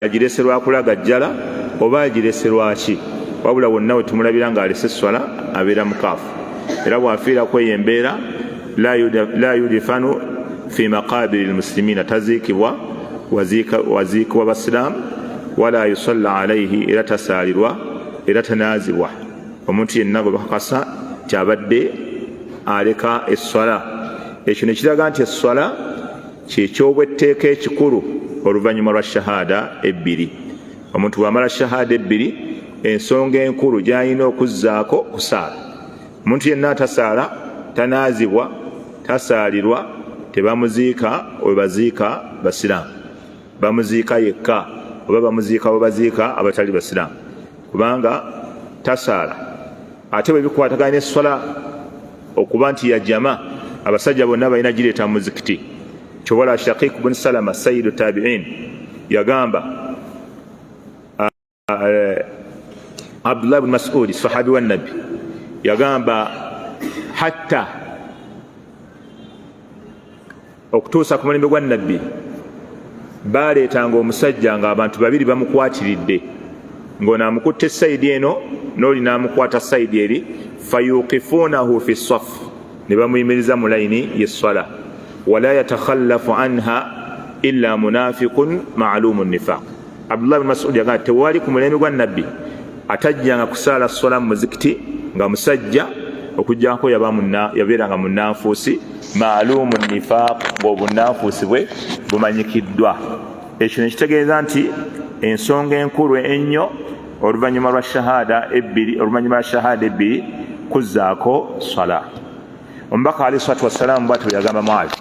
agireserwa kulaga jjala oba agireserwa ki, wabula wonna we tumulabira ng'alese esswala abeera mukaafu. Era bw'afiira kweyo embeera la yudfanu fi maqabiri lmuslimina, taziikibwa waziikibwa basiraamu, wala yusalla alayhi, era tasaalirwa era tanaazibwa. Omuntu yenna gwe bakakasa kyabadde aleka esswala. Ekyo ne kiraga nti esswala kyekyobwetteeka ekikulu oluvannyuma lwa shahada ebbiri. Omuntu bw'amala shahada ebbiri, ensonga enkulu gy'alina okuzzaako kusaala. Omuntu yenna atasaala tanaazibwa, tasaalirwa, tebamuziika we baziika basiraamu, bamuziika yekka oba bamuziika we baziika abatali basiraamu, kubanga tasaala. Ate bwe bikwatagana n'esswala okuba nti yajama, abasajja bonna balina gireeta mu muzikiti. Kyobola Shaqiq bin Salama sayyidu tabi'in yagamba Abdullah bin Mas'ud sahabi wa nabi yagamba hatta okutuusa ku mulembe gwa nabbi baleetanga omusajja ng'abantu babiri bamukwatiridde, ng'onaamukutte sayidi eno n'oli naamukwata sayidi eri, fayuqifuunahu fi ssaf, ne bamuyimiriza mu layini y'esswala. Wala yatakhallafu anha illa munafiqun ma'lumu nifaq. Abdullah bin Mas'ud yagamba tewali ku mulembe gwa nabbi atajjanga kusaala swala mu muzikiti nga musajja okujjako yabeeranga munnanfuusi ma'lumu nifaq, ng'obunnanfuusi bwe bumanyikiddwa. Ekyo ne kitegeeza nti ensonga enkulu ennyo oluvannyuma lwa shahada ebbiri kuzzaako swala. Omubaka alayhi salaatu wassalamu bw'atyo yagamba Mu'aadh,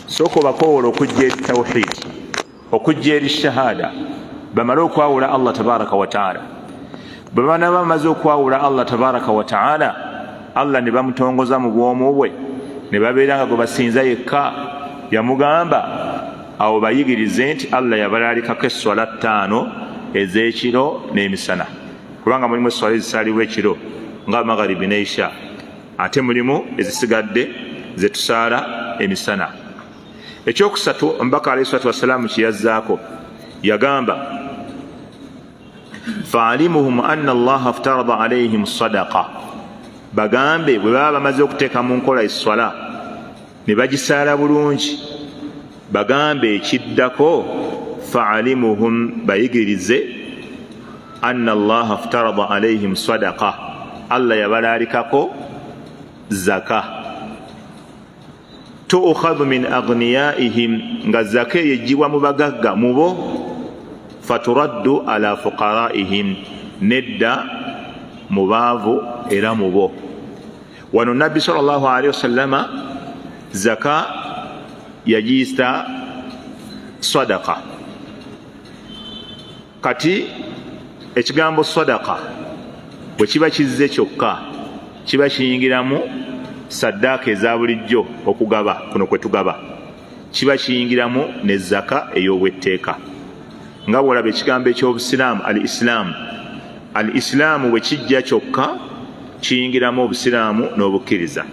sooka obakoowola okujja eri tawhid, okujja eri shahada, bamale okwawula Allah tabaraka wa ta'ala. Bwe banaba bamaze okwawula Allah tabaraka wa ta'ala, Allah ne bamutongoza mu bwomu bwe, ne babeera nga gwe basinza yekka. Yamugamba awo bayigirize nti Allah yabalaalikako esswala 5 ez'ekiro n'emisana, kubanga mulimu esswala ezisaalibwa ekiro nga magharibi ne isha, ate mulimu ezisigadde ze tusaala emisana. Ekyokusatu, omubaka alayhi salaatu wassalamu kiyazzaako, yagamba fa'alimuhum anna Allaha aftarada alayhim sadaqa, bagambe bwe baba bamaze okuteeka mu nkola esswala ne bagisaala bulungi, bagambe ekiddako fa'alimuhum, bayigirize anna Allaha aftarada alayhim sadaqa, Allah yabalaalikako zaka. Tu'khadhu min aghniyaihim, nga zaka yejjibwa mu bagagga mubo, faturaddu ala fuqaraihim, nedda mu baavu era mubo. Wano nabbi sallallahu alaihi wasallama zaka yagiyita sadaqa. Kati ekigambo sadaqa bwe kiba kizze kyokka, kiba kiyingiramu saddaaka eza bulijjo okugaba, kuno kwe tugaba, kiba kiyingiramu ne zaka ey'obwetteeka. Nga bw'olaba ekigambo eky'obusiraamu al islaamu bwe kijja kyokka kiyingiramu obusiraamu n'obukkiriza.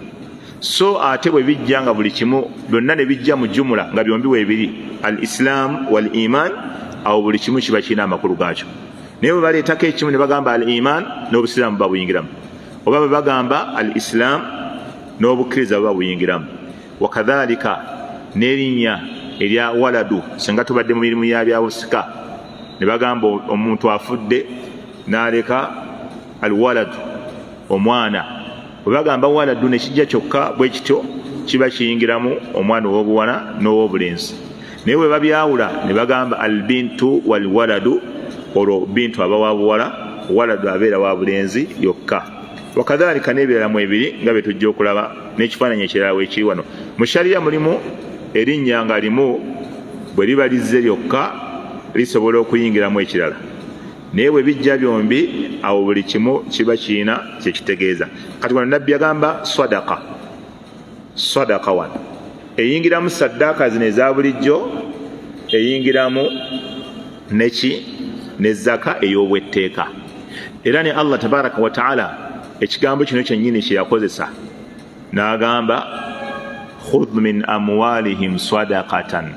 So ate bwe bijja nga buli kimu byonna ne bijja mu jumula nga byombi weebiri, al islaamu wal iman, awo buli kimu kiba kirina amakulu gaakyo. Naye bwe baleetako ekimu ne bagamba al iman, n'obusiraamu babuyingiramu, oba bwe bagamba al islaamu n'obukkiriza buba buyingiramu. Wakadhalika n'erinnya erya waladu, singa tubadde mu mirimu ya byabusika ne bagamba omuntu afudde n'aleka alwaladu, omwana, bwe bagamba waladu ne kijja kyokka bwe kityo, kiba kiyingiramu omwana ow'obuwala n'ow'obulenzi. Naye bwe babyawula ne bagamba albintu walwaladu, olwo bintu aba wa buwala, waladu abeera wa bulenzi yokka. Wakadhalika n'ebirala mu ebiri nga bye tujja okulaba n'ekifaananyi ekirala weekiri wano. Mu shariya mulimu erinnya nga limu bwe liba lizze lyokka lisobola okuyingiramu ekirala, naye bwe bijja byombi, awo buli kimu kiba kirina kye kitegeeza. Kati wano nabbi yagamba sadaqa wano eyingiramu saddaaka zino eza bulijjo, eyingiramu ne zaka ey'obwetteeka. Era ne Allah tabaraka wa ta'ala ekigambo kino kyennyini kye yakozesa n'agamba khudh min amwalihim sadaqatan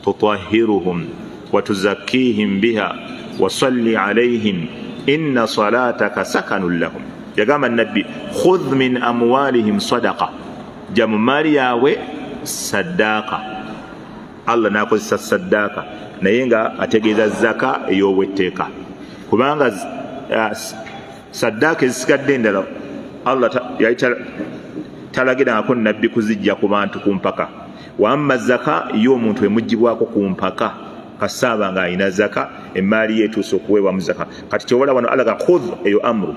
tutahhiruhum وتزكيهم بها وصل عليهم إن صلاتك سكن لهم. يقام النبي خذ من أموالهم صدقة جم مالياwe صداقة الله ناقص صداقة nayenga ategeeza zaka ey'obwetteeka kubanga saddaaka ezisigadde endala Allah yali talagirangako nabbi kuzijja ku bantu ku mpaka. Wamma zaka y'omuntu emugibwako ku mpaka kasaaba nga alina zaka emaali yeetuuse okuweebwa mu zaka. Kati kyowala wano alaga khudh eyo amru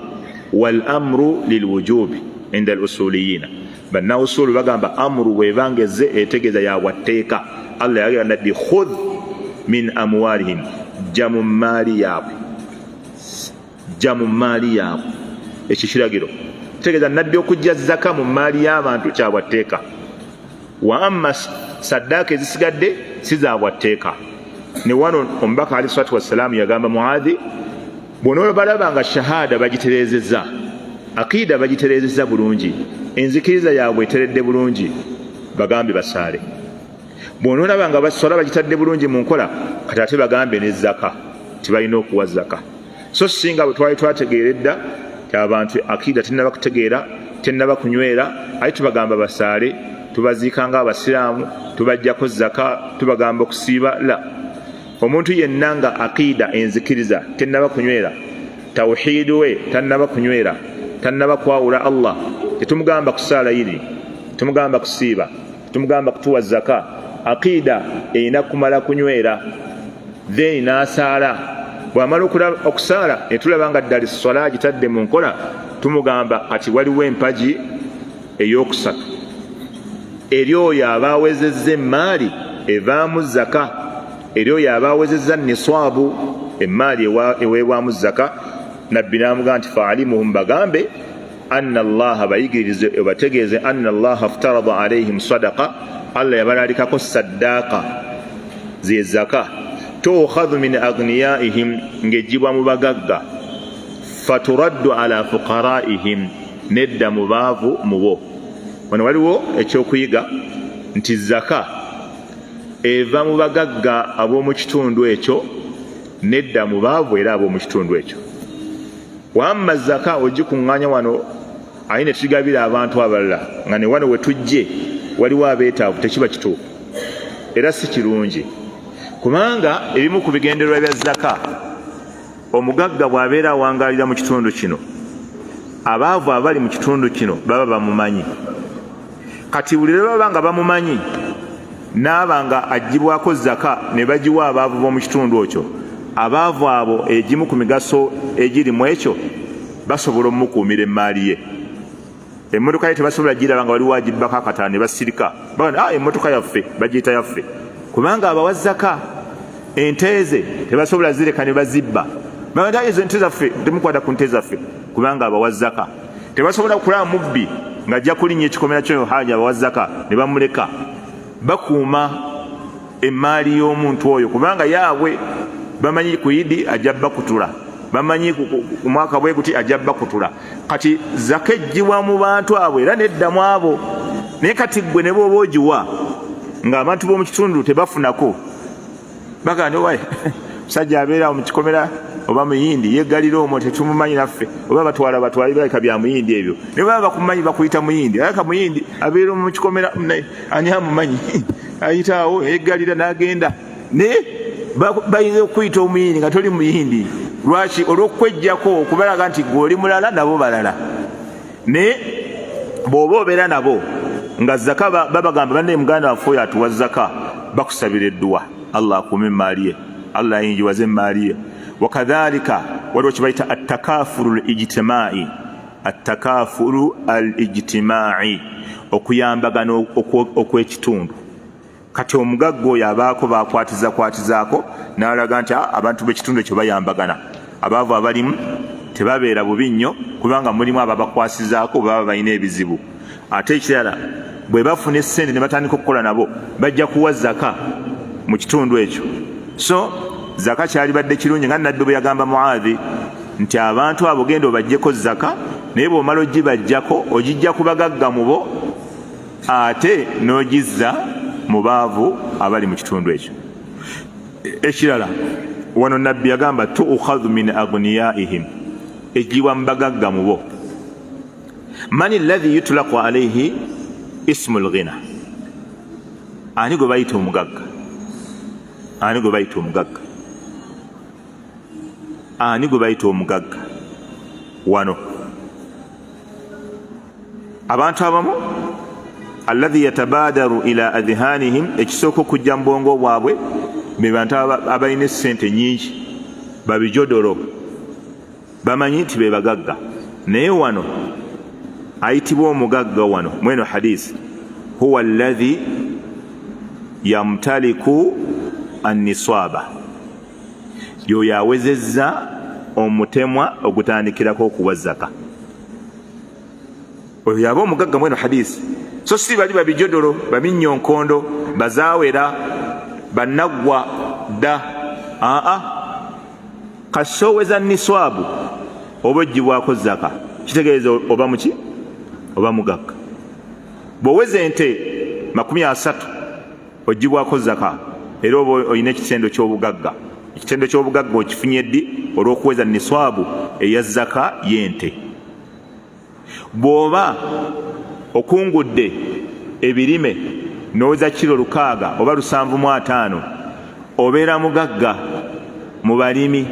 wal amru lilwujubi inda al usuliyiina. Bannawusulu bagamba amru bwebangeze etegeeza yawatteeka. Allah yalagira nabbi khudh min amwalihim jamu maali yaabwe ekyo kiragiro tegeeza nabbi okujja zaka mu maali y'abantu kyabwatteeka. Wamma saddaaka ezisigadde si zaabwatteeka. Ne wano omubaka alayhi salaatu wassalaamu yagamba Muadhi bw'onoobalaba nga shahada bagitereezezza, akiida bagitereezezza bulungi, enzikiriza yaabwe eteredde bulungi, bagambe basaale. Bw'onoolaba nga bassola bagitadde bulungi mu nkola, kati ate bagambe ne zaka tibalina okuwa zaka. So singa bwe twali twategeera edda abantu akiida tennaba kutegeera tennaba kunywera, aye tubagamba basaale, tubaziika ng'abasiraamu, tubajjako zaka, tubagamba okusiiba. La, omuntu yenna nga akiida enzikiriza tennaba kunywera, tawhiidu we tannaba kunywera, tannaba kwawula Allah, tetumugamba kusaala yiri, tumugamba kusiiba, tumugamba kutuwa zaka. Akiida erina kumala kunywera then n'asaala. Bw'amala okusaala ne tulaba nga ddala essola agitadde mu nkola, tumugamba kati waliwo empagi ey'okusatu eri oyo aba awezezza emmaali evaamu zaka, eri oyo aba awezezza niswabu emmaali eweebwamu zaka. Nabbi n'amugamba nti faalimuhum, bagambe anna allaha, bayigirize bategeeze anna allaha aftarada alaihim sadaqa, Allah yabalalikako saddaaka ze zaka, tukhadhu min aghniyaihim, ngejibwa mu bagagga, faturaddu ala fuqaraihim, nedda mu baavu mubo. Wano waliwo ekyokuyiga nti zaka eva mu bagagga ab'omu kitundu ekyo, nedda mu baavu era ab'omu kitundu ekyo. Wamma zaka ogikuŋŋaanya wano ayi ne tugabira abantu abalala nga ne wano we tujje waliwo abeetaavu, tekiba kituufu era si kirungi, kubanga ebimu ku bigendererwa bya zaka, omugagga bw'abeera awangaalira mu kitundu kino, abaavu abali mu kitundu kino baba bamumanyi. Kati buli lwe baba nga bamumanyi n'aba nga agibwako zaka ne bagiwa abaavu b'omu kitundu ekyo, abaavu abo egimu ku migaso egiri mu ekyo basobola omukuumira emmaali ye. Emmotoka ye tebasobola giraba nga waliwo agibbako akataano ne basirika, bagamba emmotoka yaffe bagiyita yaffe, kubanga abawa zaka. Ente ze tebasobola zireka ne bazibba, bagamba ezo ente zaffe temukwata ku nte zaffe, kubanga abawa zaka. Tebasobola kulaba mubbi nga ajja kulinnya ekikomera kyo haja abawa zaka ne bamuleka. Bakuuma emmaali y'omuntu oyo kubanga yaabwe bamanyi ku Idi ajja bakutula, bamanyi ku mwaka bwe guti ajja bakutula. Kati zaka ejjibwa mu bantu abo era neddamu abo, naye kati gwe ne bw'oba ogiwa ng'abantu b'omu kitundu tebafunako, bagamba wayi musajja abeera mu kikomera oba muyindi yeggalira omwo tetumumanyi naffe, oba batwala birabika bya muyindi ebyo, ne baba bakumanyi bakuyita muyindi, alaka muyindi abeera mu kikomera ani amumanyi ayitaawo yeggalira n'agenda, naye bayinza okuyita omuyindi nga toli muyindi. Lwaki? Olw'okwejjako okubalaga nti gwe oli mulala nabo balala. Naye bw'oba obeera nabo nga zaka babagamba banne muganda waffe oyo atuwa zaka, bakusabira eddua Allah akuume emmaali ye, Allah ayingiwaze emmaali ye. Wakadhalika waliwo kye bayita attakafulu al-ijtimai, attakafulu al-ijtimai, okuyambagana okw'ekitundu. Kati omugagga oyo abaako bakwatizaako n'alaga nti abantu b'ekitundu ekyo bayambagana, abaavu abalimu tebabeera bubi nnyo kubanga mulimu ababakwasizaako baba balina ebizibu. Ate ekirala bwe bafuna essente ne batandika okukola nabo bajja kuwa zaka mu kitundu ekyo. So zaka kyalibadde kirungi nga Nabbi bwe yagamba Muadhi nti abantu abo genda obaggyeko zaka, naye bw'omala ogibaggyako ogijja ku bagagga mu bo ate n'ogizza mu baavu abali mu kitundu ekyo. ekirala wano nabbi yagamba tuukhadhu min aghniyaihim ejiwa mbagagga mu bo mani alladhi yutlaqu alayhi ismu alghina ani gwe bayita omugagga ani gwe bayita omugagga ani gwe bayita omugagga wano abantu abamu alladhi yatabadaru ila adhanihim ekisoko kujja mbongo bwabwe be bantu abalina sente nyingi babijodoro bamanyi nti be bagagga naye wano ayitibwa omugagga wano mweno hadisi huwa alladhi yamtaliku anniswaba yoyo awezezza omutemwa ogutandikirako okuwa zaka oyo yaba omugagga mweno hadisi so si bali babijodoro baminyonkondo bazawera banaggwa dda kasoweza niswabu oba ogibwako zaka kitegeeza oba muki oba mugagga bw'oweza ente 30 ogibwako zaka era oba olina ekitendo ky'obugagga ekitendo ky'obugagga okifunye ddi olw'okuweza niswabu eya zaka y'ente bw'oba okungudde ebirime n'oweza kilo 600 oba 750 obeera mugagga mu balimi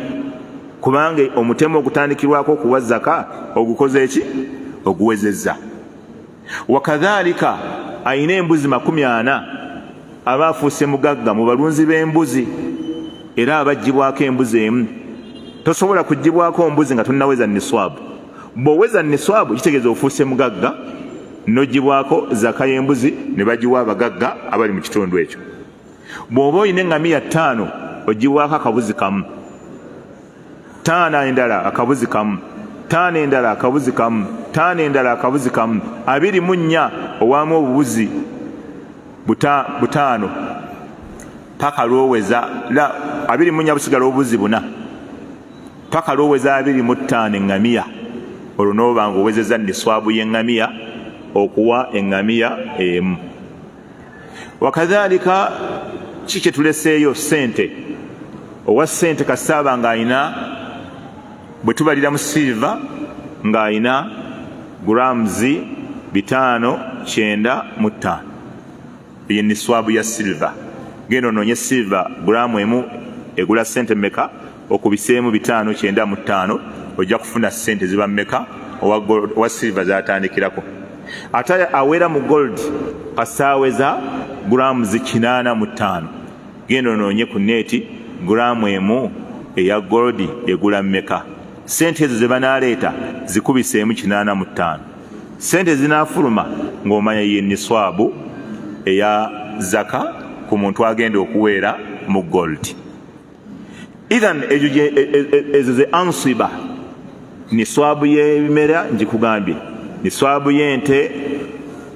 kubanga omutemo ogutandikirwako okuwa zaka ogukoze eki oguwezezza wakadhalika ayina embuzi 40 aba afuuse mugagga mu balunzi b'embuzi era abagibwako embuzi emu tosobola kugibwako mbuzi nga tonnaweza niswabu bw'oweza niswabu kitegeeza ofuuse mugagga n'ogibwako zaka y'embuzi ne bagiwa abagagga abali mu kitundu ekyo bw'oba olina eŋŋamiya 5 ogibwako akabuzi kamu 5 endala akabuzi kamu 5 endala akabuzi kamu 5 endala akabuzi kamu 24 owamu obubuzi 5 paka lwoweza 24 busigala obubuzi 4 paka lwoweza 25 eŋŋamiya olwo n'oba ng'owezezza niswabu y'eŋŋamiya okuwa eŋŋamiya emu wakadhalika kiki tuleseeyo sente owa sente kasaaba ng'ayina bwe tubalira mu silva ng'ayina gulamuzi 595 ye niswabu ya silva genda onoonye silva gulamu emu egula sente meka okubiseemu 595 ojja kufuna sente ziba meka owa silva zatandikirako ate awera mu gold kasaaweza gulamuzi 85 genda onoonye ku neeti gulamu emu eya gold egula meka sente ezo ze banaaleeta zikubiseemu 85 sente zinaafuluma ng'omanya ye niswabu eya zaka ku muntu agenda okuweera mu gold idhan ezo ze ansiba niswabu y'ebimera njikugambye niswabu y'ente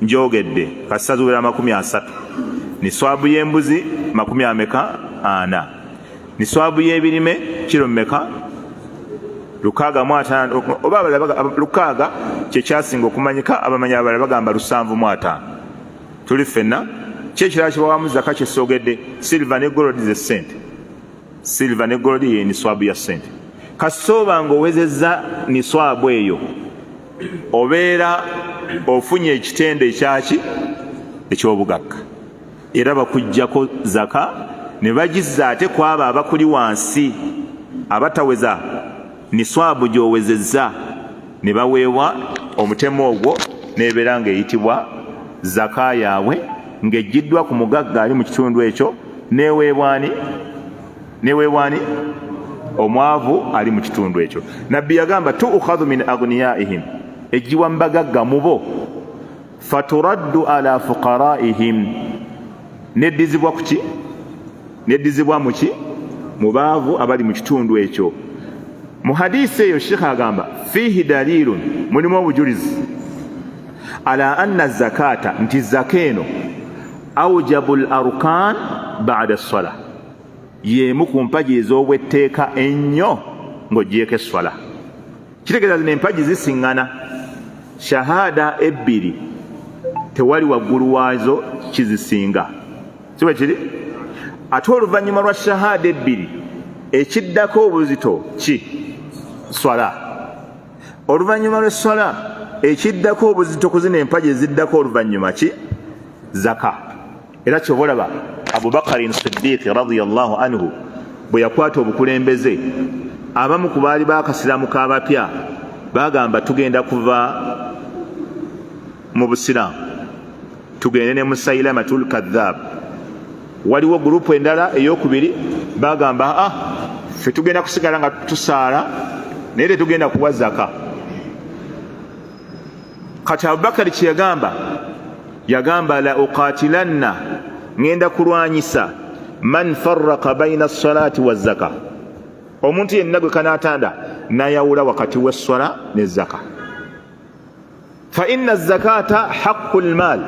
njogedde kasazuwera 30 niswabu y'embuzi 40 niswabu y'ebirime kilo mmeka 605 oba lukaaga kyekyasinga okumanyika abamanyi abalala bagamba 705 tuli ffenna kyekirala kibawamu zaka kyesogedde silver ne gold ze sente silver ne gold ye niswabu ya sente kasooba ng'owezezza niswabu eyo obeera ofunye ekitende ekyaki eky'obugagga era bakuggyako zaka ne bagizza ate ku abo abakuli wansi abataweza niswabu gy'owezezza ne baweebwa omutemu ogwo n'ebeera ng'eyitibwa zaka yaabwe ng'ejjiddwa ku mugagga ali mu kitundu ekyo neweebwani omwavu ali mu kitundu ekyo nabbi yagamba tuukhadhu min aghniyaihim ejiwa mbagagga mu bo faturaddu ala fuqaraihim neddizibwa kuki neddizibwa muki mu baavu abali mu kitundu ekyo mu hadisi eyo shekha agamba fihi dalilun mulimu obujulizi ala anna zakata nti zaka eno awjabu l arkan bada as-salah yemu ku mpagi ez'obwetteeka ennyo ng'oggyeko esswala kitegeeza zino empagi zisiŋŋana shahada 2 tewali waggulu waazo kizisinga siwe kiri ate oluvannyuma lwa shahada ebbiri ekiddako obuzito ki? Swala. Oluvannyuma lw'esswala ekiddako obuzito kuzina empagi eziddako oluvannyuma ki? Zaka. Era ky'oba olaba Abubakarin Siddiqi radiyallahu anhu bwe yakwata obukulembeze, abamu ku baali baakasiraamu k'abapya bagamba tugenda kuva mu busiraamu tugende ne Musailamatul Kadhaab. Waliwo gurupu endala ey'okubiri bagamba ffe tugenda kusigala nga tusaala naye tetugenda kuwa zaka. Kati Abubakari kye yagamba la uqatilanna, ngenda kulwanyisa man farraqa baina as-salati waz-zaka, omuntu yenna gwe kanaatanda nayawula wakati w'esswala ne zaka. Fa inna az-zakata haqqul mal,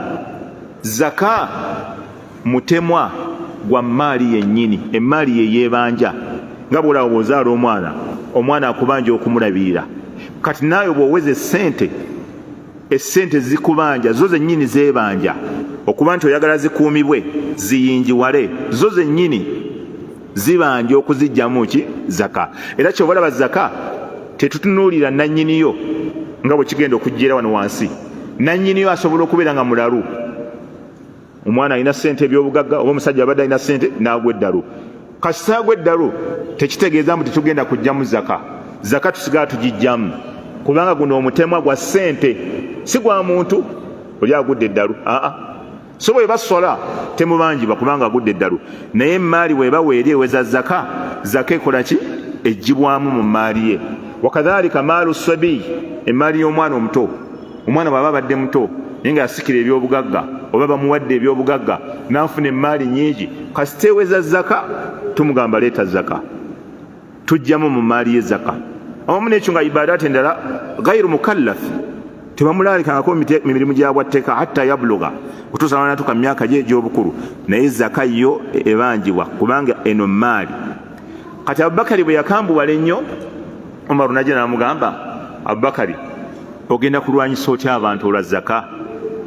zaka mutemwa gwa maali yennyini, emaali yeyeebanja. Nga bw'olaba bw'ozaala omwana akubanja okumulabirira. Kati naawe bw'oweza essente zikubanja zo zennyini zeebanja okuba nti oyagala zikuumibwe ziyinjiwale, zo zennyini zibanja okuzijjamu ki? Zaka. Era ky'oba olaba zaka tetutunuulira nannyiniyo nga bwe kigenda okujjera wano wansi. Nannyiniyo asobola okubeera nga mulalu, omwana alina ssente ebyobugagga oba omusajja abadde alina ssente n'agwa eddalu. Kasita agwa eddalu tekitegeeza mbu tetugenda kujjamu zaka. Zaka tusigala tugijjamu kubanga guno omutemwa gwa ssente, si gwa muntu oli agudde eddalu. So bwe basola temubanjibwa kubanga agudde eddalu, naye emaali bw'eba weeri eweza zaka, zaka ekola ki? Ejjibwamu mu maali ye. Wakadhalika maalu sabiyi, emaali y'omwana omuto. Omwana bw'aba abadde muto naye nga yasikira ebyobugagga oba bamuwadde ebyobugagga n'afuna emaali nnyingi, kasita eweza zaka tumugamba leeta zaka, tujjamu mu maali ye zaka. Awamu n'ekyo nga ibadaati endala gairu mukallafi, tebamulaalikangako mimirimu gyabwatteka hatta yabluga, kutuusa n'atuuka mu myaka gye egy'obukulu, naye zaka yo ebanjibwa kubanga eno maali. Kati Abubakari bwe yakambuwala ennyo, Umaru najja n'amugamba, Abubakari ogenda kulwanyisa otya abantu olwa zaka?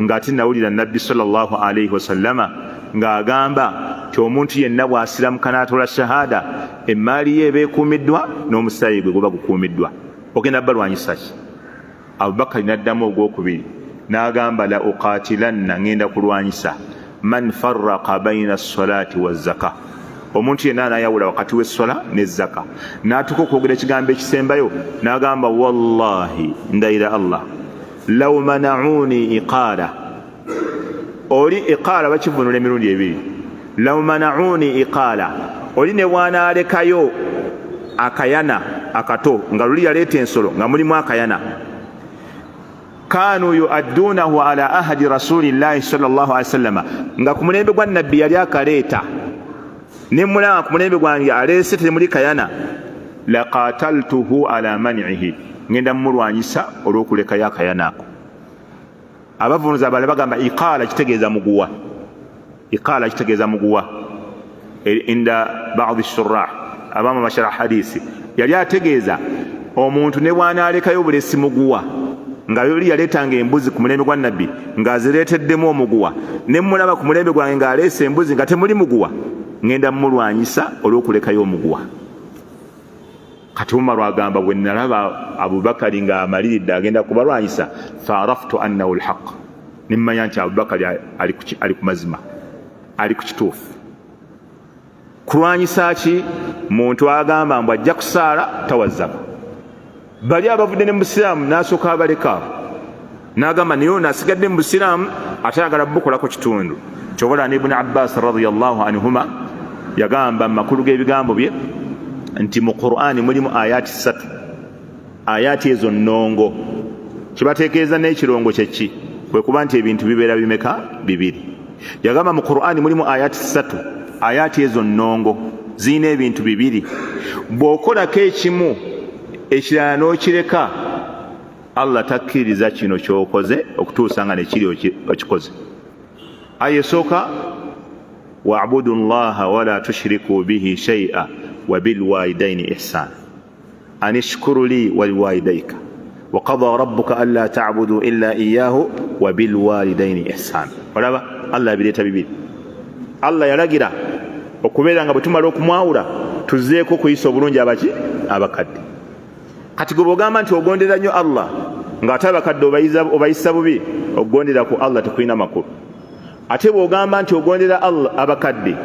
Ng'ate nawulira Nabbi sallallahu alayhi wasallama ng'agamba ti omuntu yenna bw'asiramuka n'atoola shahada emaali ye eba ekuumiddwa n'omusaayi gwe guba gukuumiddwa. Ogenda balwanyisa ki? Abubakari n'addamu ogwokubiri n'agamba la uqatilanna, ngenda kulwanyisa man farraqa baina as-salati waz-zaka, omuntu yenna anayawula wakati w'esswala ne zaka. N'atuuka okwogera ekigambo ekisembayo n'agamba wallahi, ndayira Allah, law mana'uni iqaala. Oli iqaala bakivunula emirundi ebiri. Law mana'uni iqaala, oli ne bw'anaalekayo akayana akato, nga luli yaleeta ensolo nga mulimu akayana, kanu yuaddunahu ala ahadi rasulillahi sallallahu alaihi wasallam, nga ku mulembe gwa nabbi yali akaleeta, ne mulaba ku mulembe gwange aleese temuli kayana, laqataltuhu ala man'ihi, ngenda mulwanyisa olw'okulekayo akayana ako. Abavunuzi abalala bagamba iqaala kitegeeza muguwa, iqaala kitegeeza muguwa. Inda baadhi shurah, abamu bashara hadisi, yali ategeeza omuntu ne bw'anaalekayo obulesi muguwa, nga yoli yaleetanga embuzi ku mulembe gwa nabbi ng'azireeteddemu omuguwa, ne mulaba ku mulembe gwange ng'aleese embuzi nga temuli muguwa, ngenda mulwanyisa olw'okulekayo omuguwa. Kati Umaru agamba bwe nalaba Abubakari ng'amaliridde agenda kubalwanyisa, fa'araftu annahu alhaq, nimmanya nti Abubakari ali ku mazima, ali ku kituufu. Kulwanyisa ki? Muntu agamba mbu ajja kusaala tawazzaka. Bali abavudde ne mu Busiraamu n'asooka abaleka, n'agamba naye ono asigadde mu Busiraamu atayagala bukolako kitundu. Kyobola ne Ibn Abbas radiyallahu anhuma yagamba mu makulu g'ebigambo bye nti mu Qur'ani mulimu ayati 3, ayati ezo nnongo. Kibategeeza n'ekirongo kyeki bwe kuba nti ebintu bibeera bimeka? Bibiri. Yagamba mu Qur'ani mulimu ayati 3, ayati ezo nnongo zirina ebintu bibiri. Bw'okolako ekimu ekirala n'okireka, Allah takkiriza kino ky'okoze okutuusa nga nekiri okikoze. Aya esooka, wa'budu llaha wala tushriku bihi shay'a wa bilwalidaini ihsana an ishkuru li waliwalidayka wa qada rabbuka alla ta'budu illa iyyahu wa bilwalidaini ihsana. Olaba Allah abireeta bibiri. Allah yalagira okubeera nga bwe tumala okumwawula tuzzeeko kuyisa obulungi abakadde. Kati gwe bw'ogamba nti ogondera nnyo Allah ng'ate abakadde obayisa bubi, okugondera ku Allah tekulina makulu. Ate bw'ogamba nti ogondera Allah abakadde,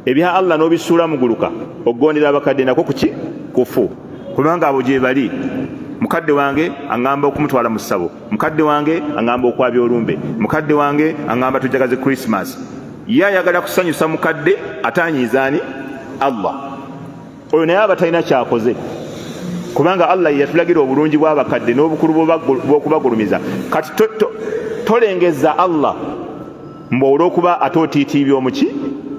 ebya Allah n'obisuula muguluka, okugondera abakadde nako kufu. Kubanga abo gye bali. Mukadde wange aŋŋamba okumutwala mu ssabo, mukadde wange aŋŋamba okwabya olumbe, mukadde wange aŋŋamba tujagaze Christmas. Ye ayagala kusanyusa mukadde atanyiizaani Allah. Oyo naye aba talina kyakoze, kubanga Allah ye yatulagira obulungi bw'abakadde n'obukulu bw'okubagulumiza. Kati tolengeza Allah mbu olw'okuba ate otiitiibya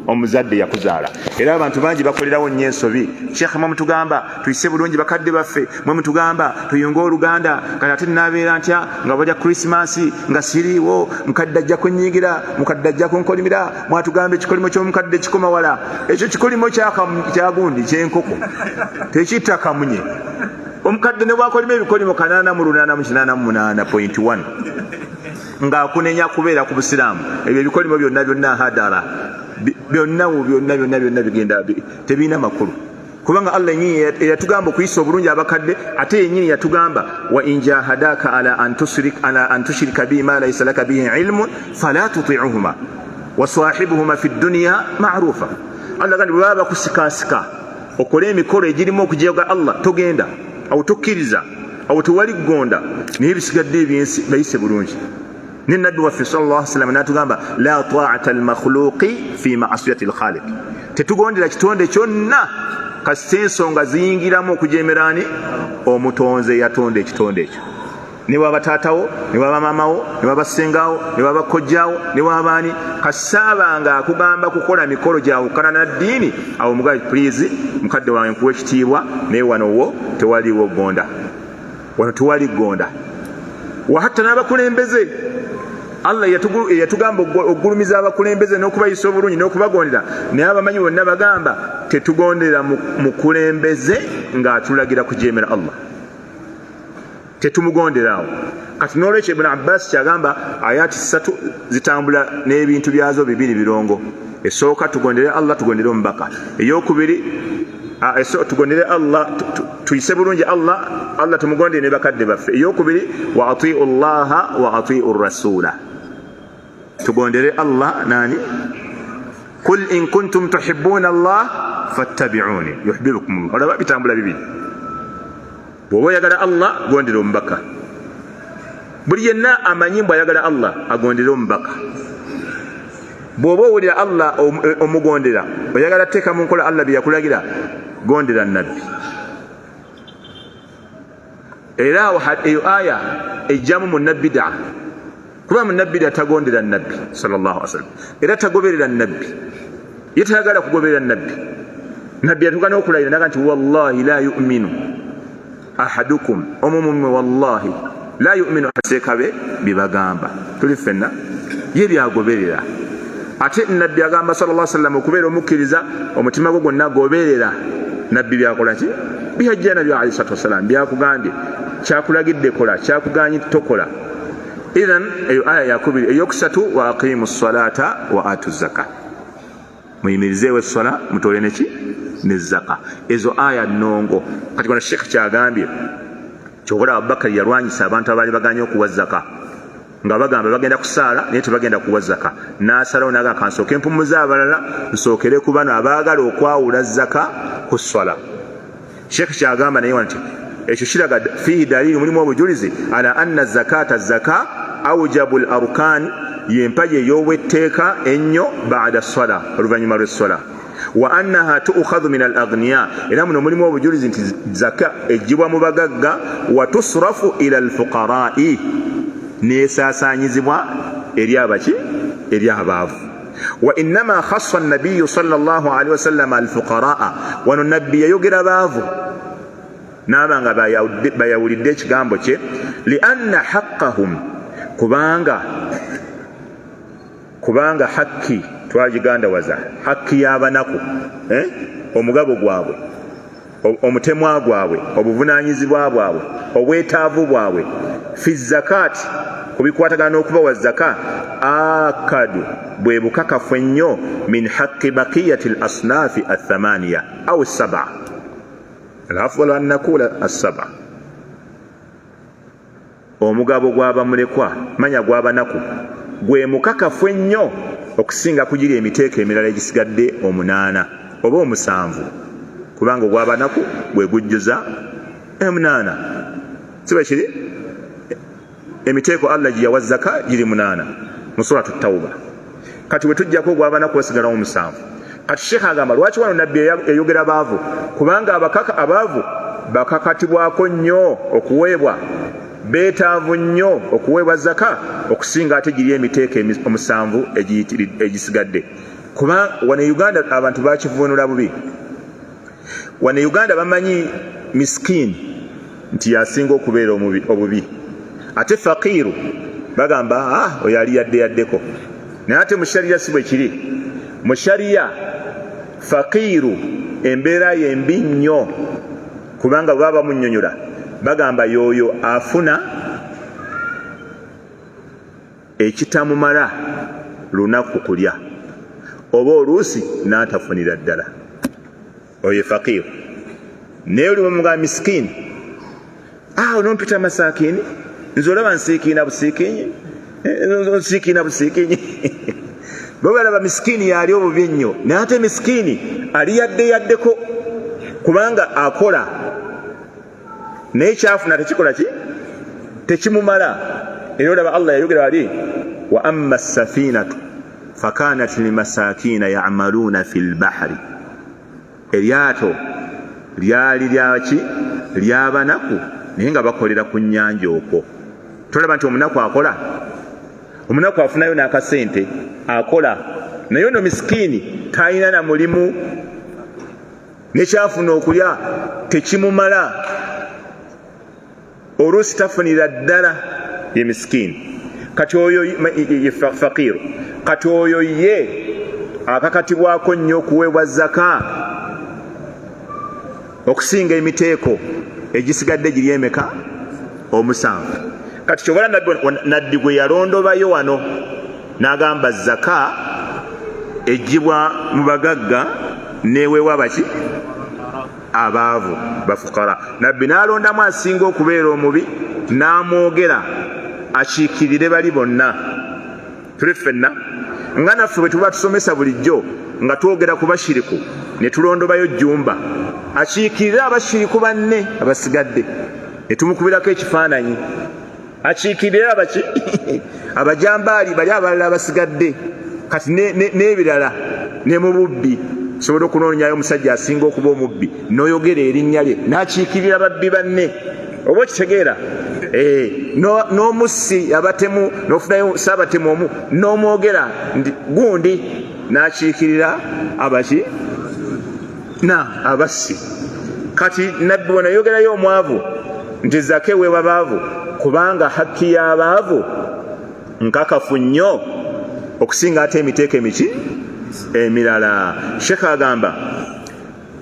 omuzadde yakuzaala. Era abantu bangi bakolerawo nnyo ensobi. Sheikh mwe mutugamba tuyise bulungi bakadde baffe, mwe mutugamba tuyunge oluganda, kati ate naabeera ntya nga bajja Christmas nga siriiwo, mukadde ajja kunyigira, mukadde ajja kunkolimira, mwatugamba ekikolimo ky'omukadde kikoma wala. Ekyo kikolimo kyagundi ky'enkoko tekitta kamunye. Omukadde ne bwakolima ebikolimo 88.1 ng'akunenya kubeera ku busiraamu, ebyo ebikolimo byonna hadara, byonna bigenda tebiina makulu. Kubanga Allah yennyini yatugamba okuyisa obulungi abakadde, ate yennyini yatugamba wa in jahadaka ala an tushrika bi ma laysa laka bihi ilmun fala tuti'uhuma wa sahibuhuma fi dunya ma'rufa. Allah gandi bwe baba bakusikasika okole emikolo egirimu okujeega Allah, togenda awo tokkiriza awo tewali ggonda, naye bisigadde ebyensi bayise bulungi. Ne nabbi waffe sallallahu alaihi wasallam n'atugamba la ta'ata al-makhluqi fi ma'asiyati al-khaliq. Tetugondera kitonde kyonna kasita ensonga ziyingiramu okujemerani omutonze yatonda ekitonde ekyo. Ne baba taatawo, ne baba maamawo, ne baba ssengawo, ne baba kojjaawo, ne baba kasaba nga akugamba kukola mikolo gyawukana na ddiini, awo mugabe please mukadde wange nkuwa ekitiibwa, naye wano tewaliwo ggonda, wano tewali ggonda. Wahatta n'abakulembeze Allah yatugamba okugulumiza abakulembeze n'okubayisa obulungi n'okubagondera, naye abamanyi bonna bagamba tetugondera mukulembeze ng'atulagira kujeemera Allah, tetumugonderaawo. Kati n'olwekyo Ibn Abbas kyagamba ayati 3 zitambula n'ebintu byazo bibiri birongo. Esooka tugondere Allah, tugondere omubaka. Eyokubiri tugondere Allah, tuyise bulungi Allah tumugondere ne bakadde baffe. Eyokubiri wa ati'u Allah wa ati'u rasula, tugondere Allah nani kul in kuntum tuhibbuna Allah fattabi'uni yuhibbukum. Olaba bitambula bibiri. Bw'oba oyagala Allah gondera omubaka. Buli yenna amanyi mbu ayagala Allah agondera omubaka. Bw'oba owulira Allah omugondera, oyagala teeka mu nkola Allah bye yakulagira, gondera nabbi. Era eyo aya ejjamu munnabbidaa, kuba munnabbidaa tagondera nabbi sallallahu alaihi wasallam, era tagoberera nabbi, ye tayagala kugoberera nabbi. Nabbi yatuuka n'okulayira naga nti wallahi la yu'minu ahadukum, omumwe wallahi la yu'minu, aseekabe bibagamba tuli ffenna ye byagoberera. Ate nabbi agamba sallallahu alaihi wasallam okubeera omukkiriza omutima gwo gwonna goberera nabbi byakola ki, byajja nabyo alayhi salatu wassalam byakugambye, kyakulagidde kola, kyakuganye tokola. Idhan eyo aya yakubiri. Eyokusatu wa aqimu ssalata wa atu zaka, muyimirizeewo essola mutole neki ne zaka. Ezo aya nnongo. Kati kono Sheikh kyagambye kyobola Abubakar yalwanyisa abantu abaali baganye okuwa zaka nga bagamba bagenda kusaala naye tebagenda kuwa zaka. N'asalawo naga kansooke empumuze abalala nsookere ku bano abaagala okwawula zaka ku sswala. Sheikh kyagamba naye nti ekyo kiraga fihi dalili, mulimu obujulizi ala anna zakata zaka awjabu al-arkan, yempaje ey'obwetteeka ennyo baada sswala, oluvannyuma lw'esswala. Wa annaha tu'khadhu min al-aghniya, era muno mulimu obujulizi nti zaka ejjibwa mu bagagga, wa tusrafu ila al-fuqara'i, neesaasaanyizibwa eri abaki, eri abaavu. Wa innama khassa an-nabiyyu sallallahu alaihi wasallam al-fuqara'a, wano nabbi yayogera baavu n'abanga bayawulidde ekigambo kye, li anna haqqahum, kubanga hakki twagigandawaza, hakki y'abanaku, omugabo gwabwe, omutemwa gwabwe, obuvunaanyizibwa bwabwe, obwetaavu bwabwe, fi zakati, kubikwatagana n'okubawa zaka akadu bwe bukakafu ennyo min haqqi baqiyati al-asnafi athamaniya au saba. Al-afdalu an nakula as-saba. Omugabo gw'abamulekwa manya gw'abanaku gwe mukakafu ennyo okusinga kugiri emiteeko emirala egisigadde 8 oba 7, kubanga ogw'abanaku gwe gujjuza 8. Siba kiri emiteeko Allah gye yawa zaka giri 8 mu suratu Tawba. Kati bwe tujjako ogw'abanaku basigalawo 7. Kati Sheikh agamba lwaki wano nabbi eyogera baavu, kubanga abaavu bakakatibwako nnyo okuweebwa, beetaavu nnyo okuweebwa zaka okusinga ate giri emiteeko 7 egisigadde. Kuba wano Uganda abantu bakivuunula bubi. Wano Uganda bamanyi miskini nti yasinga okubeera obubi, ate faqiru bagamba oyo ali yaddeko. Naye ate mu sharia si bwe kiri. Mu sharia faqiru embeera yembi nnyo, kubanga bwe baba munnyonnyola bagamba yoyo afuna ekitamumala lunaku kulya, oba oluusi n'atafunira ddala, oyo faqiru. Naye oli bamugamba miskini, onompita masakini nze olaba nsiikiina busiikiinyi bo balaba miskini yali obubi ennyo, naye ate miskini ali yaddeko, kubanga akola naye kyafuna tekikola ki tekimumala. Era olaba Allah yayogera wali wa amma as-safinatu fakanat limasakina ya'maluna fil bahri, eryato lyali lyaki lyabanaku naye nga bakolera ku nnyanja okwo. Tolaba nti omunaku akola, omunaku afunayo n'akasente akola, naye ono miskini talina na mulimu, nekyafuna okulya tekimumala, oluusi tafunira ddala, ye miskini. Kati oyo ye faqiru, kati oyo ye akakatibwako nnyo okuweebwa zaka okusinga emiteeko egisigadde giri emeka 7. Kati kyobola naddi gwe yalondobayo wano n'agamba zaka ejjibwa mu bagagga neweewa baki abaavu bafukara. Nabbi n'alondamu asinga okubeera omubi n'amwogera akiikirire bali bonna. Tuli ffenna nga naffe bwe tuba tusomesa bulijjo nga twogera ku bashiriku ne tulondobayo jjumba, akiikirire abashiriku banne abasigadde ne tumukubirako ekifaananyi, akiikirire abaki abajambaali bali abalala abasigadde, kati n'ebirala ne mu bubbi. Sobola okunoonyayo omusajja asinga okuba omubbi n'oyogera erinnya lye n'akiikirira babbi banne, oba okitegeera? N'omussi abatemu n'ofunayo saabatemu omu n'omwogera nti gundi n'akiikirira abaki abassi. Kati nabbi wano yogerayo omwavu nti zaka eweebwa baavu, kubanga hakki y'abaavu nkakafu nnyo okusinga ate emiteeko emiki emirala. Sheikh agamba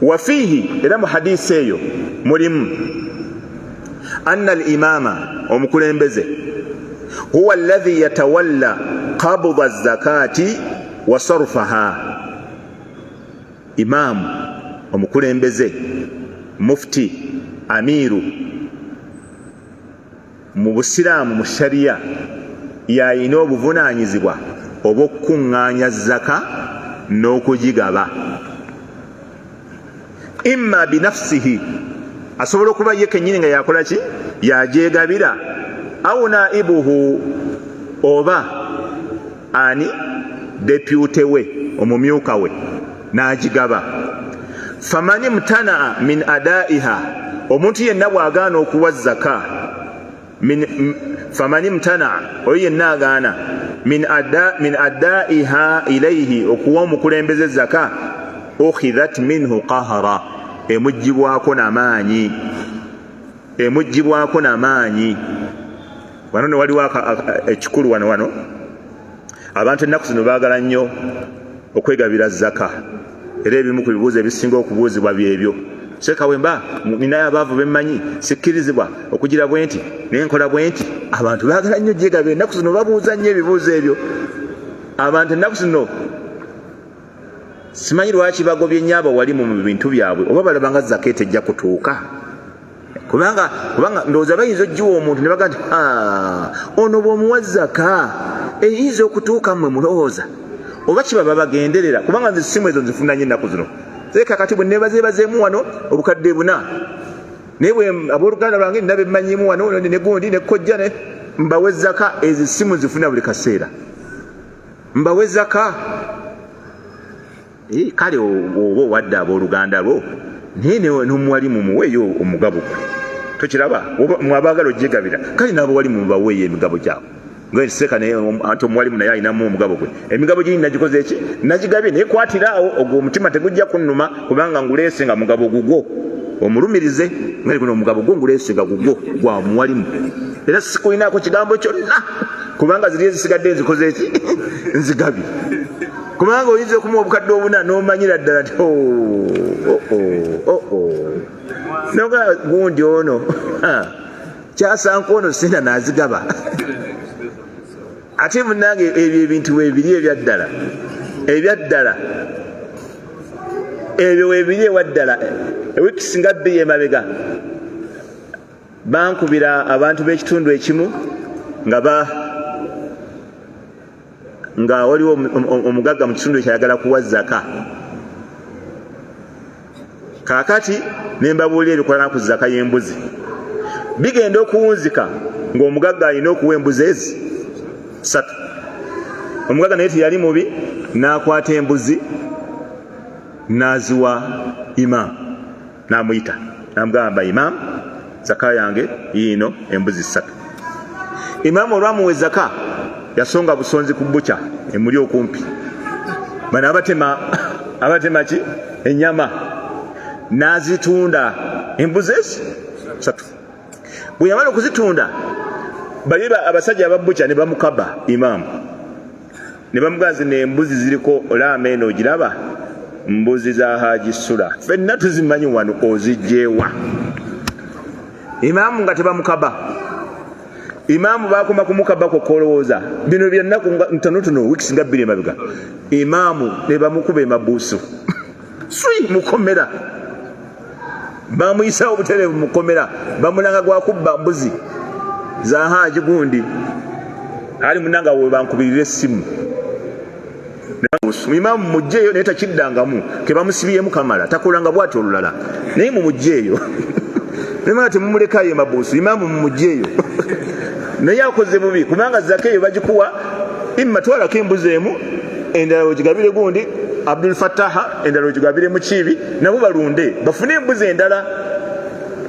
wafiihi, era mu hadisi eyo mulimu anna al-imama omukulembeze huwa alladhi yatawalla qabda az-zakati wa sarfaha. Imamu omukulembeze, mufti, amiru mu busiraamu mu sharia yayina obuvunaanyizibwa obw'okukuŋŋaanya zaka n'okugigaba. Imma binafsihi, asobola okuba ye kennyini nga yakola ki yagyegabira, au naibuhu, oba ani depute we omumyuka we n'agigaba. Famani mtanaa min adaiha, omuntu yenna bw'agaana okuwa zaka famani mtanaa, oyo yenna agaana min adaiha ilayhi, okuwa omukulembeze zaka, ukhidhat minhu qahara, emugibwako n'amaanyi. Wano ne waliwo ekikulu wano abantu ennaku zino baagala nnyo okwegabira zaka, era ebimu ku bibuuzo ebisinga okubuuzibwa byebyo. seka wemba ninayo abaavu bemmanyi sikkirizibwa okugira bwenti nenkola bwenti abantu baagala nnyo gyegabe ennaku zino babuuza nnyo ebibuuzo ebyo abantu ennaku zino simanyi lwaki bagobye nnyo abawalimu mu bintu byabwe oba balabanga zaka etejja kutuuka kubanga ndowooza bayinza ogiwa omuntu ne baga nti ono bw'omuwa zaka eyinza okutuuka mmwe mulowooza oba kiba babagenderera kubanga nze simu ezo nzifuna nnyo ennaku zino kakati bwe nebazeebazeemu wano obukadde buna naye bwe abooluganda lwange nina bemmanyiimu wano negundi nekkojja mbawe zaka ezo simu zifuna buli kaseera mbawe zaka kale oba owadde abooluganda lwo naye n'omuwalimu muweeyo omugabo gwe tokiraba mwabaagala ogyegabira kale n'abawalimu mubaweeyo emigabo gyabwe ngenseka ate omuwalimu naye alinamu omugabo gwe emigabo giri nagikoze eki nagigabye naye kwatiraawo ogwo omutima tegujja kunnuma kubanga nguleese nga mugabo gugwo omulumirize ngari guno omugabo gwo nguleese nga gugwo gwa muwalimu era sikulinaako kigambo kyonna kubanga ziri ezisigadde nzikoze eki nzigabye kubanga oyinza okumuwa obukadde obuna n'omanyira ddala ti noga gundi ono kyasanka ono senda nazigaba ate munange ebyo ebintu weebiri ebyaddala ebyo weebiri ewaddala ewikisi nga bbiri emabega bankubira abantu b'ekitundu ekimu nga waliwo omugagga mu kitundu ekyayagala kuwa zaka kaakati ne mbabuulira ebikolana ku zaka y'embuzi bigenda okuwunzika ng'omugagga alina okuwa embuzi ezi 3 omugagga naye teyali mubi n'akwata embuzi n'aziwa imaamu n'amuyita n'amugamba imaamu zaka yange yiino embuzi 3 imaamu olwamuwa zaka yasonga busonzi ku bbuca emuli okumpi bano abatema ki ennyama n'azitunda embuzi ezi 3 bwe yamala okuzitunda bali abasajja ababbuca ne bamukaba imaamu ne bamugazi n'embuzi ziriko olaama eno ogiraba mbuzi za Haji Sula ffenna tuzimanyi wano ozijjeewa imaamu nga tebamukaba imaamu bakoma kumukabako kolowooza bino byannaku ntonotono wikisi nga 2 emabega imaamu ne bamukuba emabuusu swi mukomera bamuyisawo obutereevu mukomera bamulanga gwakubba mbuzi za Haji gundi ali munanga we bankubirira essimu imaamu mujjeeyo naye takiddangamu ke bamusibyemu kamala takolanga bwati olulala naye mumujjeeyo nemala temumulekayo emabuusu imaamu mumujjeeyo naye akoze bubi kubanga zaka eyo bagikuwa imma twalako embuzi emu endala ogigabire gundi Abdul Fattaha endala ogigabire Mukiibi nabo balunde bafune embuzi endala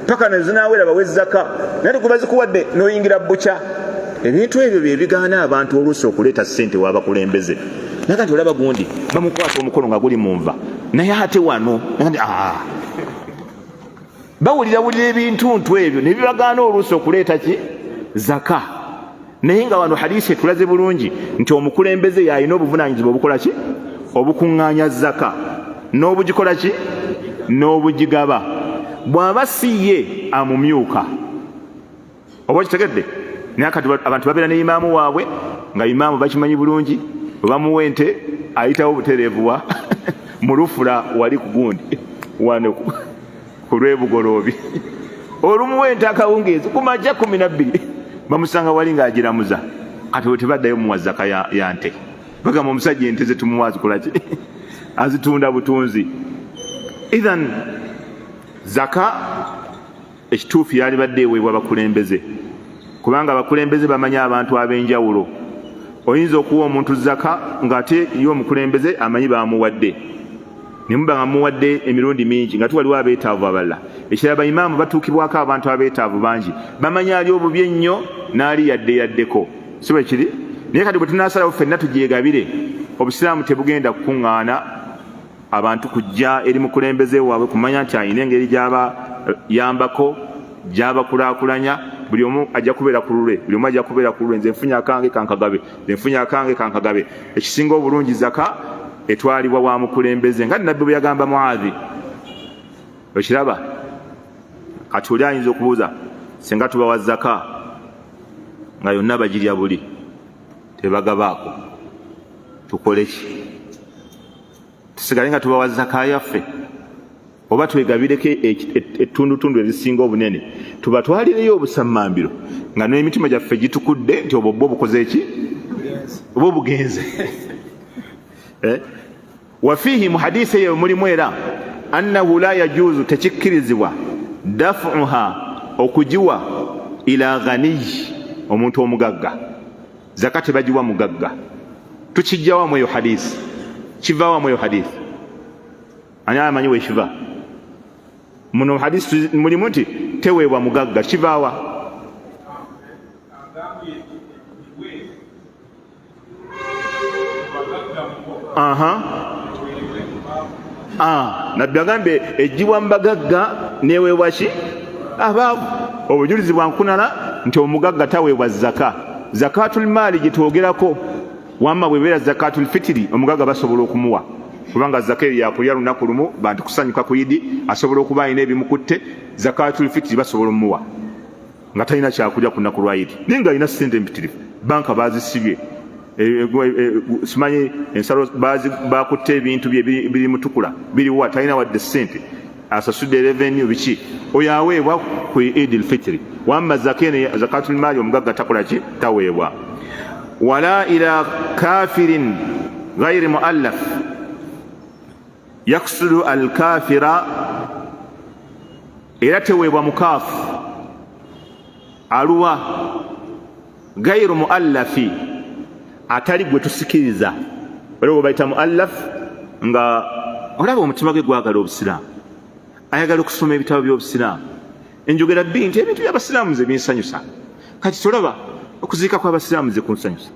paka nezinawera bawe zaka naye kubazikuwadde n'oyingira bbuca ebintu ebyo bye bigaana abantu oluusi okuleeta ssente w'abakulembeze naye kati olaba gundi bamukwata omukono nga guli mu nva naye ate wano bawulirawulira ebintuntu ebyo ne bibagaana oluusi okuleeta ki zaka naye nga wano hadisi etulaze bulungi nti omukulembeze yalina obuvunaanyizibwa obukola ki obukuŋŋaanya zaka n'obugikola ki n'obugigaba bw'aba si ye amumyuka oba kitegedde naye kati abantu babeera ne imaamu waabwe nga imaamu bakimanyi bulungi bwe bamuwa ente ayitawo obutereevuwa mu lufula wali ku gundi wano ku lwebugoloobi olumuwa ente akawungeezi ku majja 12 bamusanga wali ng'agiramuza kati we tebaddayo muwa zaka ya nte bagamba omusajja ente ze tumuwa zikola ki azitunda butunzi ithan zaka ekituufu yali badde eweebwa abakulembeze kubanga abakulembeze bamanyi abantu ab'enjawulo oyinza okuwa omuntu zaka ng'ate ye omukulembeze amanyi bamuwadde ne muba nga muwadde emirundi mingi nga tuwaliwo abeetaavu abalala ekirala bayimaamu batuukibwako abantu abeetaavu bangi bamanyi ali obubi ennyo n'ali yaddeyaddeko si bwe kiri naye kati bwe tunaasalawo ffenna tugyegabire obusiraamu tebugenda kukuŋŋaana abantu kujja eri mukulembeze waabwe kumanya nti alina engeri gy'aba yambako gy'abakulaakulanya buli omu ajja kubeera ku lulwe buli omu ajja kubeera ku lulwe nze nfunye akange kankagabe nze nfunye akange kankagabe ekisinga obulungi zaka etwalibwa wa mukulembeze nga nabbi bwe yagamba Muadhi okiraba kati oli ayinza okubuuza singa tubawa zaka nga yonna bagirya buli tebagabaako tukole ki? Tusigale nga tubawa zaka yaffe oba twegabireko ettundutundu ezisinga obunene tubatwalireyo obusammambiro nga n'emitima gyaffe gitukudde nti obwo bwo obukoze ki? Oba obugenze. Wafiihi mu hadisi eyo mulimu era annahu la yajuuzu tekikkirizibwa dafuha okugiwa ila ghaniyi omuntu omugagga. Zaka tebagiwa mugagga. Tukijjawa mu eyo hadisi. Kivaawa mu eyo hadisi. Ani amanyi wekiva? Muno hadisi mulimu nti teweebwa mugagga. Kivaawa? Nabbi agambe ejjibwa mu bagagga neweebwa ki? Abaavu. Obujulizi bwa nkunala nti omugagga taweebwa zaka. Zakatul maali gitwogerako wamma bwebeera zakatul fitiri omugagga basobola okumuwa kubanga zaka yakulya lunaku lumu bantu kusanyuka ku Idi asobola okuba alina ebimukutte. Zakatul fitiri basobola omuwa nga talina kyakulya ku lunaku lwa Idi naye nga alina ssente empitirivu, banka baazisibye, simanyi ensalo bakutte ebintu bye biri mutukula biriwa, talina wadde ssente, asasudde revenue biki, oyo aweebwa ku Idil fitiri. Wamma zakatul maali omugagga takola ki? Taweebwa. Wala ila kafirin ghairi muallaf yaksudu alkafira, era teweebwa mukaafu aluwa gairu muallafi atali gwe tusikiriza. Waliwo bayita muallaf nga olaba omutima gwe gwagala obusiraamu, ayagala okusoma ebitabo by'obusiraamu. Enjogera bbi nti ebintu by'abasiraamu nze binsanyusa, kati tolaba okuziika kw'abasiraamu ze kunsanyusa.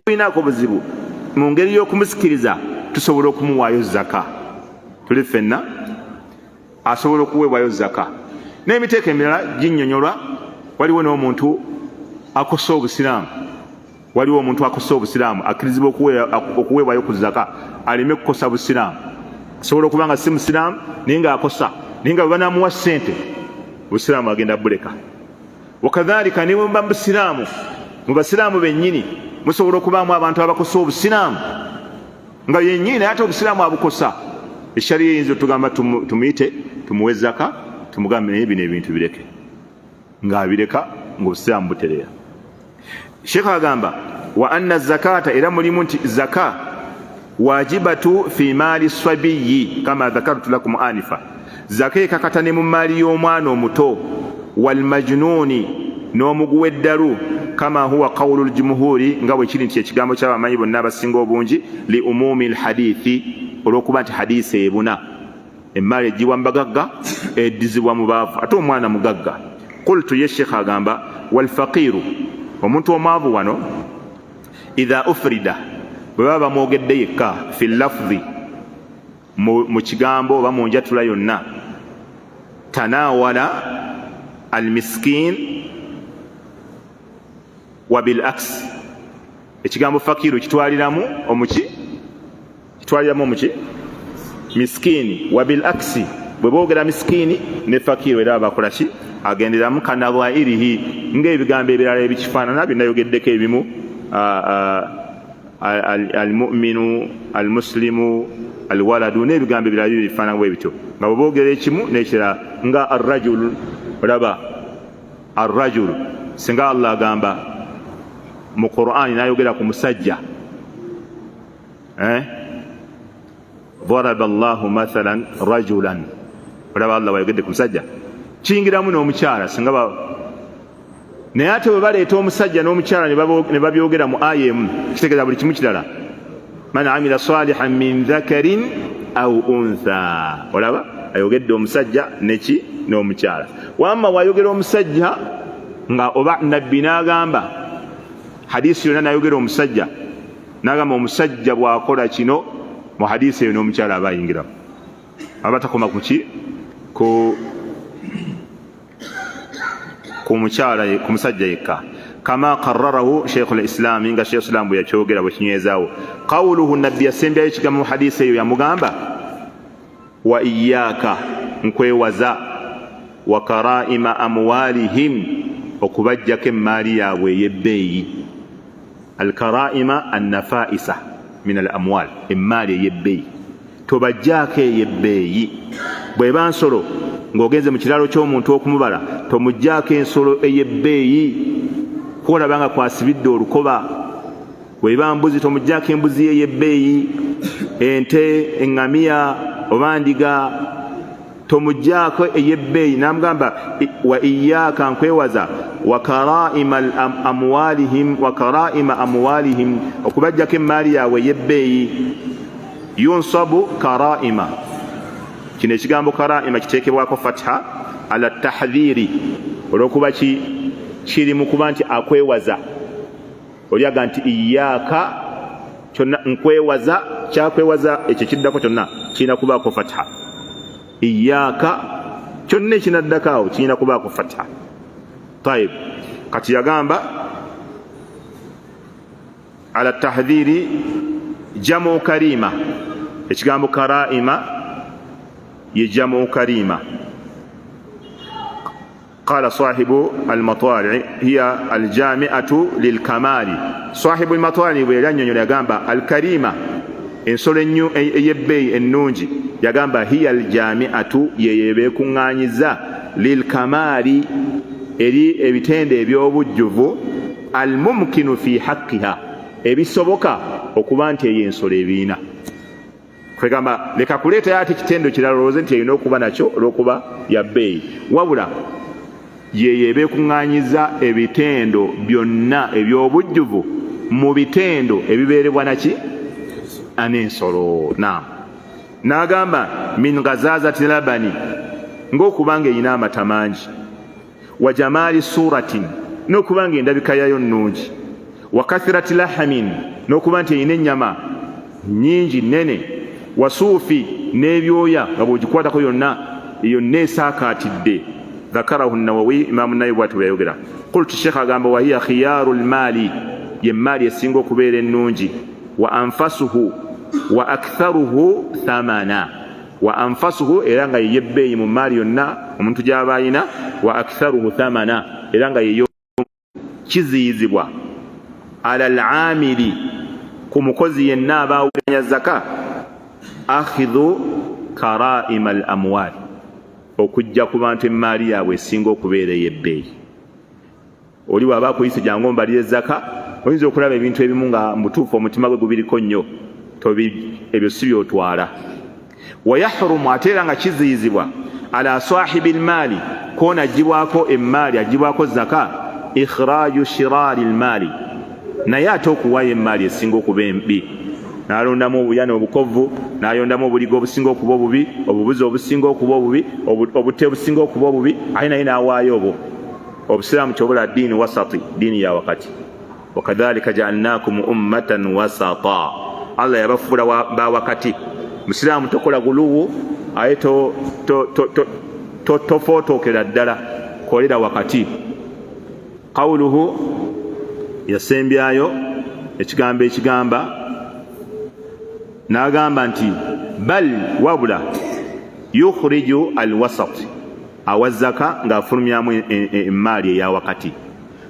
Tulinaako obuzibu mu ngeri y'okumusikiriza tusobola okumuwaayo zaka. Tuli ffenna asobola okuweebwayo zaka. N'emiteeko emirala ginnyonnyola. Waliwo n'omuntu akosa obusiraamu, waliwo omuntu akosa obusiraamu akkirizibwa okuweebwayo ku zaka aleme kukosa busiraamu. Asobola okuba nga si musiraamu naye nga akosa, naye nga bwe banaamuwa ssente obusiraamu agenda buleka. Wakadhalika ne bwe busiraamu, mu basiraamu bennyini musobola okubaamu abantu abakosa obusiraamu nga yennyini ate obusiraamu abukosa. Eshariya eyinza otugamba tumuyite tumuwe zaka, tumugambe naye bino ebintu bireke, ng'abireka ng'obusiraamu butereera. Sheikh agamba wa anna zakata, era mulimu nti zaka wajibatu fi maali sabiyi kama dhakartu lakum anifa. Zaka ekakata ne mu maali y'omwana omuto, wal majnuni n'omuguwa eddalu, kama huwa qawlu ljumhuri, nga bwe kiri nti ekigambo ky'abamanyi bonna abasinga obungi, li umumi lhadithi, olw'okuba nti hadisi ebuna emmaali eggibwa mu bagagga eddizibwa mu baavu ate omwana mugagga. Qultu, ye Sheikh agamba walfaqiru, omuntu omwavu wano, idha ufrida, bwe baba bamwogedde yekka, fi lafzi, mu kigambo oba mu njatula yonna, tanawala almiskin wa bil aks, ekigambo fakiru kitwaliramu omuki, kitwaliramu omuki miskini, wa bil aksi, bwe boogera miskini ne fakiru era bakola ki? Agenderamu kanabwairihi, ng'ebigambo ebirala ebikifaanana binayogeddeko ebimu, almuminu, almuslimu, alwaladu, n'ebigambo ebirala bifaanana bwe bityo, nga bwe boogera ekimu n'ekirala. Nga arrajulu, olaba arrajulu, singa Allah agamba mu Qur'ani n'ayogera ku musajja, daraba Allahu mathalan rajulan, olaba Allah wayogedde ku musajja, kiyingiramu n'omukyala singa naye ate bwe baleeta omusajja n'omukyala ne babyogera mu aya emu, kitegeeza buli kimu kirala. Man amila salihan min dhakarin aw untha, olaba ayogedde omusajja neki n'omukyala. Wamma wayogera omusajja nga oba nabbi n'agamba, hadisi yonna n'ayogera omusajja n'agamba omusajja bw'akola kino, mu hadisi eyo n'omukyala aba ayingiramu, aba takoma ku ki? Ku mukyala, ku musajja yekka. Kama qarrarahu Sheikh al-Islam, nga Sheikh al-Islam bwe yakyogera bwe kinywezaawo. Qawluhu, nabbi yasembyayo ekigambo mu hadisi eyo yamugamba wa iyyaka, nkwewaza wa karaima amwalihim okubajjako emmaali yaabwe ey'ebbeeyi. Alkaraima annafaisa min al amwal, emmaali ey'ebbeeyi tobajjaako ey'ebbeeyi. bw'eba nsolo ng'ogenze mu kiralo ky'omuntu okumubala tomugjaako ensolo ey'ebbeeyi kuolabanga kwasibidde olukoba. bw'eba mbuzi tomugjaako embuzi ey'ebbeeyi, ente, eŋŋamiya oba ndiga tomugjaako ey'ebbeeyi. Namugamba wa iyyaka nkwewaza wa karaima amwalihim okubajjako emmaali yaabwe ey'ebbeeyi. Yunsabu karaima, kino ekigambo karaima kiteekebwako fatha ala tahdhiri olw'okuba kiri mu kuba nti akwewaza. Olyaga nti iyyaka kyonna nkwewaza, kyakwewaza ekyo kiddako kyonna kirina kubaako fatha. Iyyaka kyonna ekinaddako awo kirina kubaako fatha. Tayib, kati yagamba ala tahdhiri jamu karima. Ekigambo karaima ye jamu karima. قال صاحب المطالع هي الجامعة للكمال. صاحب المطالع بيلانيو يغامبا الكريمة ensolo ennyo ey'ebbeeyi ennungi yagamba hiya aljamiatu yeyebeekuŋŋaanyiza lilkamaali eri ebitende eby'obujjuvu almumkinu fi haqqiha ebisoboka okuba nti eyo ensolo ebiina. Kwegamba leka kuleeta ati kitendo kirala olowooze nti erina okuba nakyo olw'okuba ya bbeeyi, wabula yeyebeekuŋŋaanyiza ebitendo byonna eby'obujjuvu mu bitendo ebibeerebwa naki n'ensolo. N'agamba min ghazazati labani, ng'okubanga erina amata mangi, wa jamaali suratin, n'okubanga endabika yayo nnungi, wa kathirati lahamin, n'okuba nti erina ennyama nnyingi nnene, wa suufi, n'ebyoya nga bw'ogikwatako yonna esaakaatidde. ذكره النووي إمام النووي بw'ayogera. قلت الشيخ agamba وهي خيار المال, يمال يسينغو كبير النونجي, وأنفسه وأكثره ثمنا. وأنفسه إلى nga yebbeeyi mu maali yonna omuntu gy'aba ayina, wa aktharuhu thamana era nga yeyo kiziyizibwa ala al-amili ku mukozi yenna abaawuganya zaka, akhidhu karaima al-amwal okujja ku bantu emmaali yaabwe esinga okubeera ey'ebbeeyi. Oli bw'aba akuyise jangu ombalire zaka, oyinza okulaba ebintu ebimu nga mutuufu omutima gwe gubiriko nnyo, ebyo si byotwala. Wayahrumu, ate era nga kiziyizibwa ala sahibi lmaali, koona agibwako emmaali, agibwako zaka, ikhraaju shiraari lmaali, naye ate okuwaayo emmaali esinga okuba embi. N'alondamu obuyana obukovvu, n'ayondamu obuligo obusinga okuba obubi, obubuzi obusinga okuba obubi, obute obusinga okuba obubi, ate naye n'awaayo obwo. Obusiraamu kyobula ddiini wasati, ddiini ya wakati. Wakadhalika ja'alnakum ummatan wasata, Allah yabafuula ba wakati. Musiraamu tokola guluwu, aye tofootookera ddala, kolera wakati. Qawluhu, yasembyayo ekigambo ekigamba n'agamba nti bal wabula yukhriju alwasat, awazaka ng'afulumyamu emmaali eya wakati.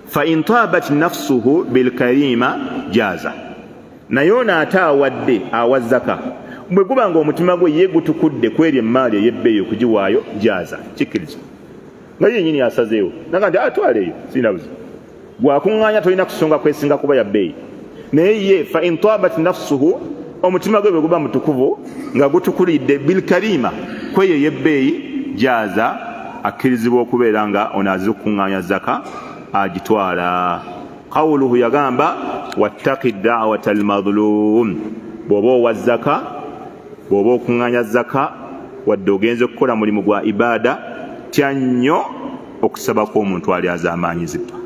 Fa in tabat nafsuhu bilkarima jaza, naye ate awadde awazaka bwe guba ng'omutima gwe ye gutukudde kweri emmaali ey'ebbeeyi okugiwaayo, jaza, kikkirizibwa. Nga yennyini asazeewo naga nti atwaleeyo sirina buzibu, gwakuŋŋaanya tolina kusonga kwesinga kuba ya bbeeyi. Naye ye fa in tabat nafsuhu, omutima gwe bwe guba mutukuvu nga gutukulidde bilkarima kweyo ey'ebbeeyi, jaza, akkirizibwa okubeera nga ono azize okukuŋŋaanya zaka agitwala. Qawluhu, yagamba wattaqi da'wata almadhlum, bw'oba owa zaka, bw'oba okuŋŋaanya zaka wadde ogenze okukola mulimu gwa ibaada, tya nnyo okusaba kw'omuntu ali azaamaanyiziddwa.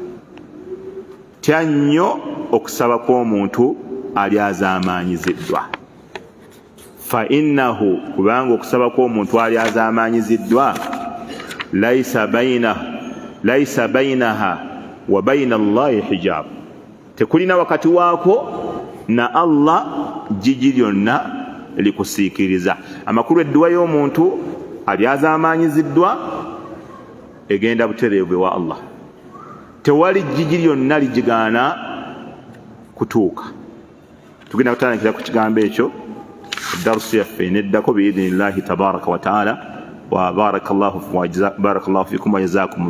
Tya nnyo okusaba kw'omuntu ali azaamaanyiziddwa. Fa innahu, kubanga okusaba kw'omuntu ali azaamaanyiziddwa, laisa bainaha wa baina Allahi hijab, tekulina wakati waako na Allah jiji lyonna likusiikiriza. Amakulu edduwa y'omuntu alyazaamanyiziddwa egenda butereevu ewa Allah. Tewali jjigi lyonna ligigaana kutuuka. Tugenda kutandikira ku kigambo ekyo darusu yaffe neddako biidhinillahi tabaraka wa taala. wa barakallahu fikum wa jazakum